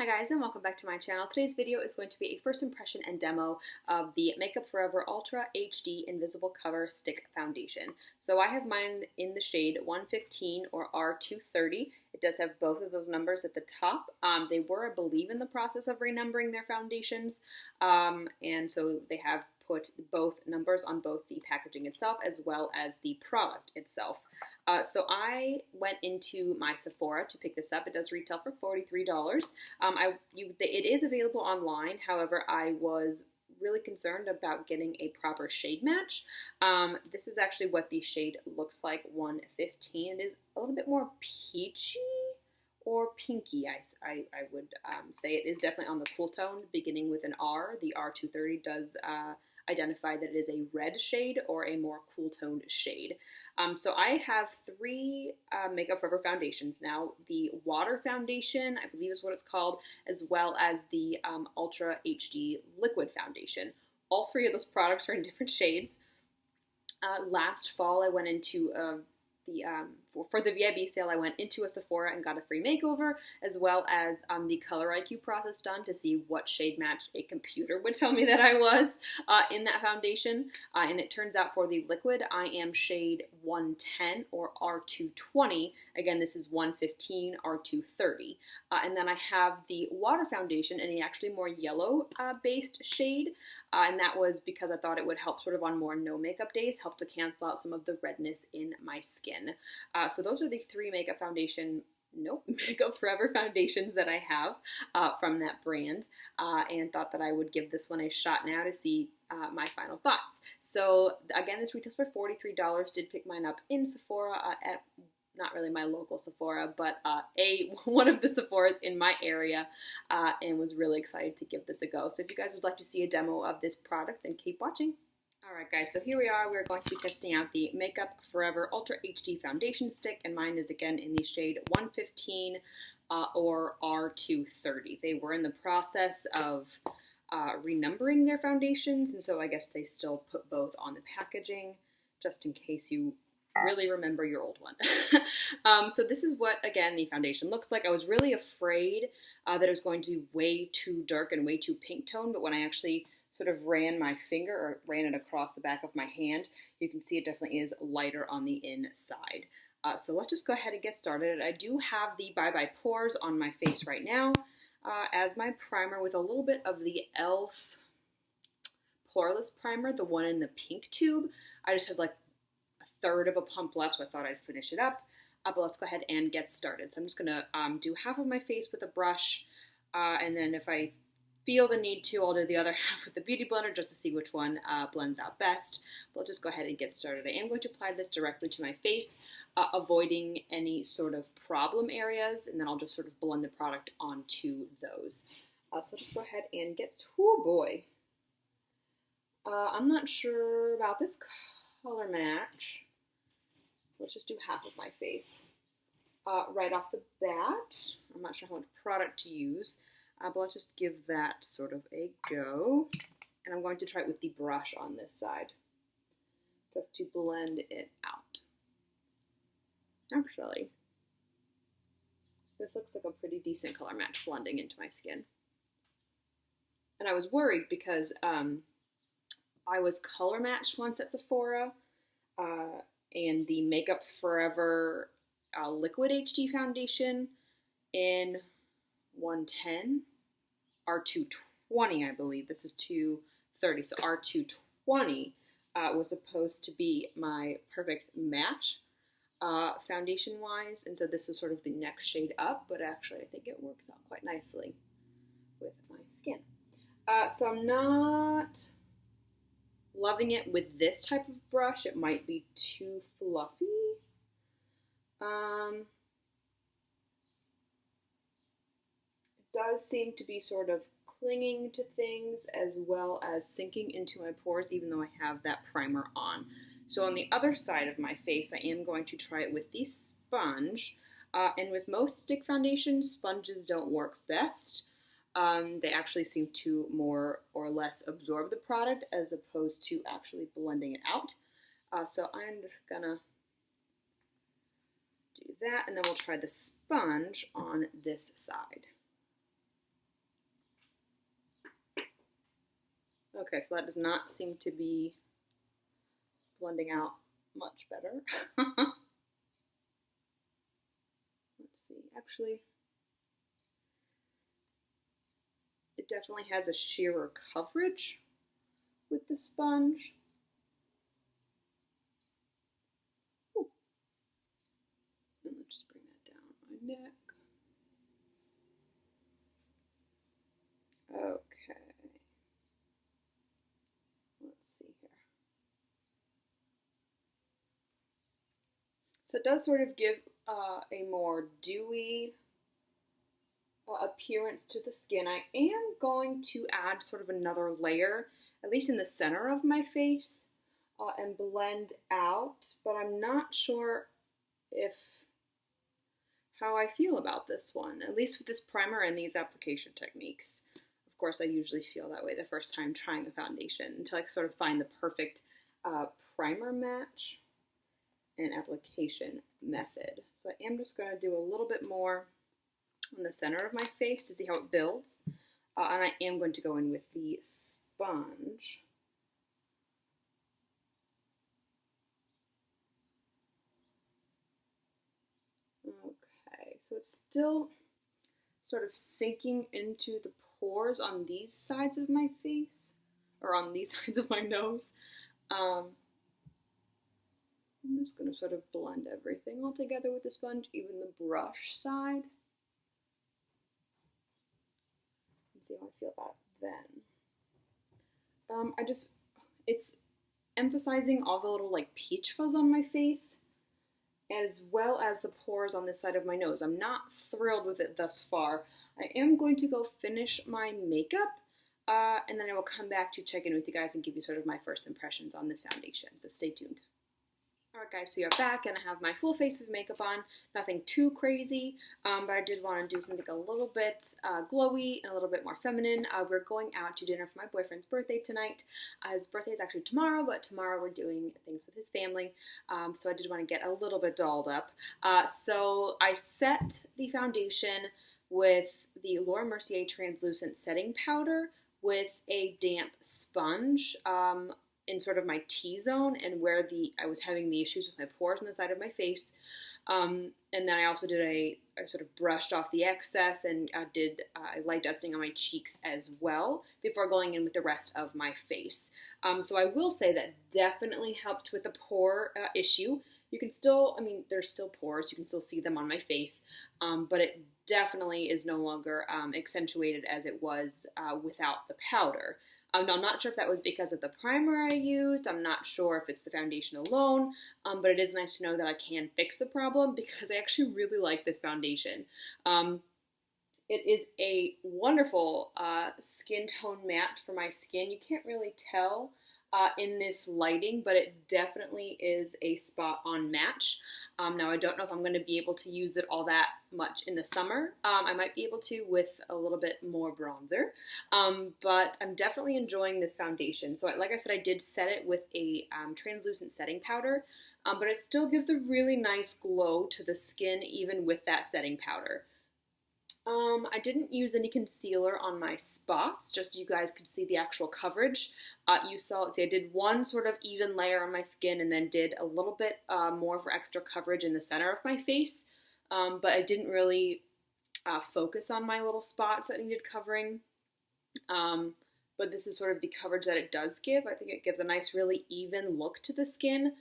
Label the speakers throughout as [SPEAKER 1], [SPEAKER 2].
[SPEAKER 1] Hi guys, and welcome back to my channel. Today's video is going to be a first impression and demo of the Makeup Forever Ultra HD Invisible Cover Stick Foundation. So I have mine in the shade 115 or R230. It does have both of those numbers at the top. They were, I believe, in the process of renumbering their foundations, and so they have put both numbers on both the packaging itself as well as the product itself. So I went into my Sephora to pick this up. It does retail for $43. It is available online. However, I was really concerned about getting a proper shade match. This is actually what the shade looks like, 115. It is a little bit more peachy or pinky, I would say. It is definitely on the cool tone, beginning with an R. The R230 does identify that it is a red shade or a more cool toned shade. So I have three Makeup Forever foundations now. The Water Foundation, I believe is what it's called, as well as the Ultra HD Liquid Foundation. All three of those products are in different shades. Last fall I went into for the VIB sale, I went into a Sephora and got a free makeover, as well as the Color IQ process done to see what shade match a computer would tell me that I was in that foundation. And it turns out for the liquid, I am shade 110 or R220. Again, this is 115 R230. And then I have the Water Foundation in a actually more yellow based shade. And that was because I thought it would help sort of on more no makeup days, help to cancel out some of the redness in my skin. So those are the three Makeup Forever foundations that I have from that brand, and thought that I would give this one a shot now to see my final thoughts. So again, this retails for $43. Did pick mine up in Sephora at not really my local Sephora, but one of the Sephoras in my area, and was really excited to give this a go. So if you guys would like to see a demo of this product, then keep watching. Alright guys, so here we are. We're going to be testing out the Makeup Forever Ultra HD Foundation Stick, and mine is again in the shade 115 or R230. They were in the process of renumbering their foundations, and so I guess they still put both on the packaging, just in case you really remember your old one. So this is what, again, the foundation looks like. I was really afraid that it was going to be way too dark and way too pink tone, but when I actually sort of ran my finger or ran it across the back of my hand, you can see it definitely is lighter on the inside. So let's just go ahead and get started. I do have the Bye Bye Pores on my face right now as my primer with a little bit of the e.l.f. Poreless Primer, the one in the pink tube. I just had like a third of a pump left, so I thought I'd finish it up. But let's go ahead and get started. So I'm just going to do half of my face with a brush, and then if I feel the need to, I'll do the other half with the Beauty Blender just to see which one blends out best. But I'll just go ahead and get started. I am going to apply this directly to my face, avoiding any sort of problem areas, and then I'll just sort of blend the product onto those. So I'll just go ahead and get, oh boy. I'm not sure about this color match. Let's just do half of my face. Right off the bat, I'm not sure how much product to use. But let's just give that sort of a go. And I'm going to try it with the brush on this side, just to blend it out. Actually, this looks like a pretty decent color match blending into my skin. And I was worried because I was color matched once at Sephora, and the Makeup Forever Liquid HD Foundation in 110, R220, I believe. This is 230, so R220 was supposed to be my perfect match foundation-wise, and so this was sort of the next shade up, but actually I think it works out quite nicely with my skin. So I'm not loving it with this type of brush. It might be too fluffy. Does seem to be sort of clinging to things as well as sinking into my pores, even though I have that primer on. So on the other side of my face, I am going to try it with the sponge. And with most stick foundations, sponges don't work best. They actually seem to more or less absorb the product as opposed to actually blending it out. So I'm just gonna do that, and then we'll try the sponge on this side. Okay, so that does not seem to be blending out much better. Let's see, actually, it definitely has a sheerer coverage with the sponge. Ooh. And let's just bring that down my neck. Okay. Let's see here. So it does sort of give a more dewy appearance to the skin. I am going to add sort of another layer, at least in the center of my face, and blend out, but I'm not sure if how I feel about this one, at least with this primer and these application techniques. Of course, I usually feel that way the first time trying a foundation until I sort of find the perfect primer match and application method. So I am just going to do a little bit more on the center of my face to see how it builds. And I am going to go in with the sponge. Okay, so it's still sort of sinking into the pores on these sides of my face, or on these sides of my nose. I'm just going to sort of blend everything all together with the sponge, even the brush side. And see how I feel about it then. It's emphasizing all the little like peach fuzz on my face, as well as the pores on this side of my nose. I'm not thrilled with it thus far. I am going to go finish my makeup, and then I will come back to check in with you guys and give you sort of my first impressions on this foundation, so stay tuned. Alright guys, so you're back and I have my full face of makeup on. Nothing too crazy, but I did want to do something a little bit glowy and a little bit more feminine. We're going out to dinner for my boyfriend's birthday tonight. His birthday is actually tomorrow, but tomorrow we're doing things with his family, so I did want to get a little bit dolled up. So I set the foundation with the Laura Mercier Translucent Setting Powder with a damp sponge in sort of my T-zone and where I was having the issues with my pores on the side of my face. And then I also did I sort of brushed off the excess and did light dusting on my cheeks as well before going in with the rest of my face. So I will say that definitely helped with the pore issue. You can still, I mean, there's still pores. You can still see them on my face, but it definitely is no longer accentuated as it was without the powder. Now, I'm not sure if that was because of the primer I used. I'm not sure if it's the foundation alone, but it is nice to know that I can fix the problem because I actually really like this foundation. It is a wonderful skin tone matte for my skin. You can't really tell in this lighting, but it definitely is a spot on match. Now I don't know if I'm going to be able to use it all that much in the summer. I might be able to with a little bit more bronzer, but I'm definitely enjoying this foundation. So like I said, I did set it with a translucent setting powder, but it still gives a really nice glow to the skin even with that setting powder. I didn't use any concealer on my spots, just so you guys could see the actual coverage. You saw, let's see, I did one sort of even layer on my skin and then did a little bit more for extra coverage in the center of my face. But I didn't really focus on my little spots that needed covering. But this is sort of the coverage that it does give. I think it gives a nice, really even look to the skin.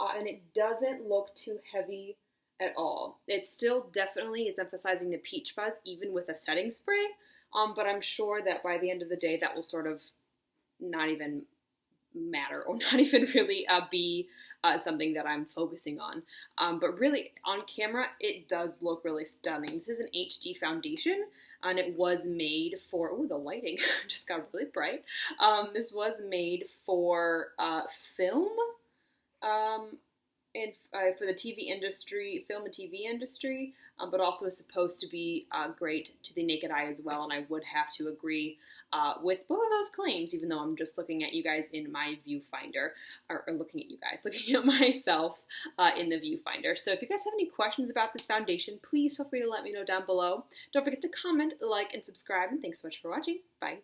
[SPEAKER 1] And it doesn't look too heavy at all. It still definitely is emphasizing the peach fuzz even with a setting spray, but I'm sure that by the end of the day that will sort of not even matter or not even really be something that I'm focusing on. But really on camera it does look really stunning. This is an HD foundation and it was made for, oh, the lighting just got really bright. This was made for film. And for the TV industry, film and TV industry, but also is supposed to be great to the naked eye as well. And I would have to agree with both of those claims, even though I'm just looking at you guys in my viewfinder, or looking at you guys, looking at myself in the viewfinder. So if you guys have any questions about this foundation, please feel free to let me know down below. Don't forget to comment, like, and subscribe. And thanks so much for watching. Bye.